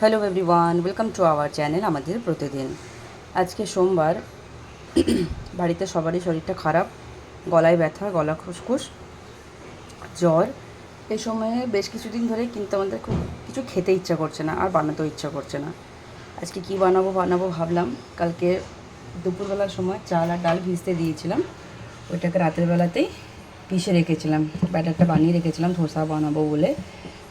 Hello everyone, welcome to our channel আমাদের প্রতিদিন। আজকে সোমবার। বাড়িতে সবারই শরীরটা খারাপ, গলায় ব্যথা, গলা খুসখুস, জ্বর। এই সময়ে বেশ কিছুদিন ধরে কিন্তু আমাদের খুব কিছু খেতে ইচ্ছা করছে না, আর বানাতেও ইচ্ছা করছে না। আজকে কি বানাবো ভাবলাম। কালকে দুপুরবেলার সময় চাল আর ডাল ভিজতে দিয়েছিলাম, ওইটাকে রাতের বেলাতেই পিষে রেখেছিলাম, ব্যাটারটা বানিয়ে রেখেছিলাম ধোসা বানাবো বলে।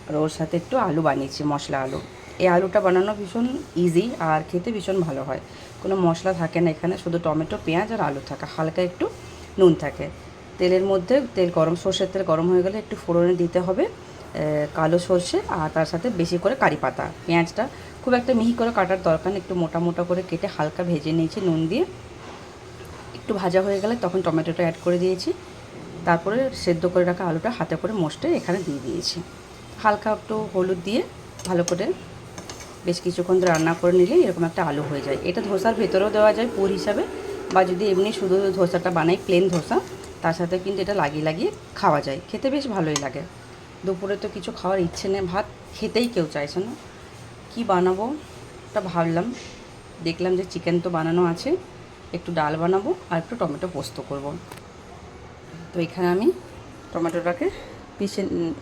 আর ওর সাথে একটু আলু বানিয়েছি, মশলা আলু। এই আলুটা বানানো ভীষণ ইজি আর খেতে ভীষণ ভালো হয়। কোনো মশলা থাকে না এখানে, শুধু টমেটো, পেঁয়াজ আর আলু থাকে, হালকা একটু নুন থাকে। তেলের মধ্যে সর্ষের তেল গরম হয়ে গেলে একটু ফোড়নে দিতে হবে কালো সর্ষে, আর তার সাথে বেশি করে কারি পাতা। পেঁয়াজটা খুব একটা মিহি করে কাটার দরকার নেই, একটু মোটা মোটা করে কেটে হালকা ভেজে নিয়েছি নুন দিয়ে। একটু ভাজা হয়ে গেলে তখন টমেটোটা অ্যাড করে দিয়েছি। তারপরে সেদ্ধ করে রাখা আলুটা হাতে করে মশটে এখানে দিয়ে দিয়েছি। হালকা একটু হলুদ দিয়ে ভালো করে বেশ কিছুক্ষণ ধরে রান্না করে নিলে এরকম একটা আলু হয়ে যায়। এটা ধোসার ভেতরেও দেওয়া যায় পুর হিসাবে, বা যদি এমনি শুধু ধোসাটা বানাই প্লেন ধোসা, তার সাথে কিন্তু এটা লাগিয়ে লাগিয়ে খাওয়া যায়, খেতে বেশ ভালোই লাগে। দুপুরে তো কিছু খাওয়ার ইচ্ছে নেই, ভাত খেতেই কেউ চাইছে না। কি বানাবো ওটা ভাবলাম, দেখলাম যে চিকেন তো বানানো আছে, একটু ডাল বানাবো আর একটু টমেটো পোস্ত করব। তো এখানে আমি টমেটোটাকে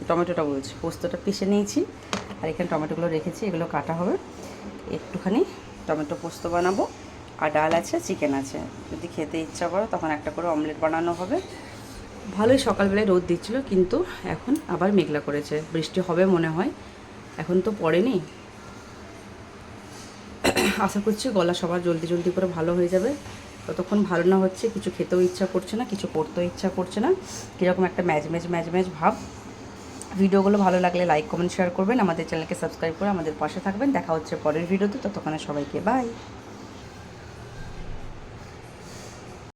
টমেটোটা বলছি, পোস্তটা পিষে নিয়েছি। আর এখানে টমেটোগুলো রেখেছি, এগুলো কাটা হবে। একটুখানি টমেটো পোস্ত বানাবো, আর ডাল আছে, চিকেন আছে। যদি খেতে ইচ্ছা করো তখন একটা করে অমলেট বানানো হবে। ভালোই সকালবেলায় রোদ দিচ্ছিলো, কিন্তু এখন আবার মেঘলা করেছে, বৃষ্টি হবে মনে হয়। এখন তো পড়েনি। আশা করছি গলা সবার জলদি জলদি করে ভালো হয়ে যাবে। ততক্ষণ ভালো না হচ্ছে, কিছু খেতেও ইচ্ছা করছে না, কিছু করতেও ইচ্ছা করছে না, কীরকম একটা ম্যাজ ভাব। ভিডিওগুলো ভালো লাগলে লাইক, কমেন্ট, শেয়ার করবেন। আমাদের চ্যানেলকে সাবস্ক্রাইব করে আমাদের পাশে থাকবেন। দেখা হচ্ছে পরের ভিডিওতে, ততক্ষণে সবাইকে বাই।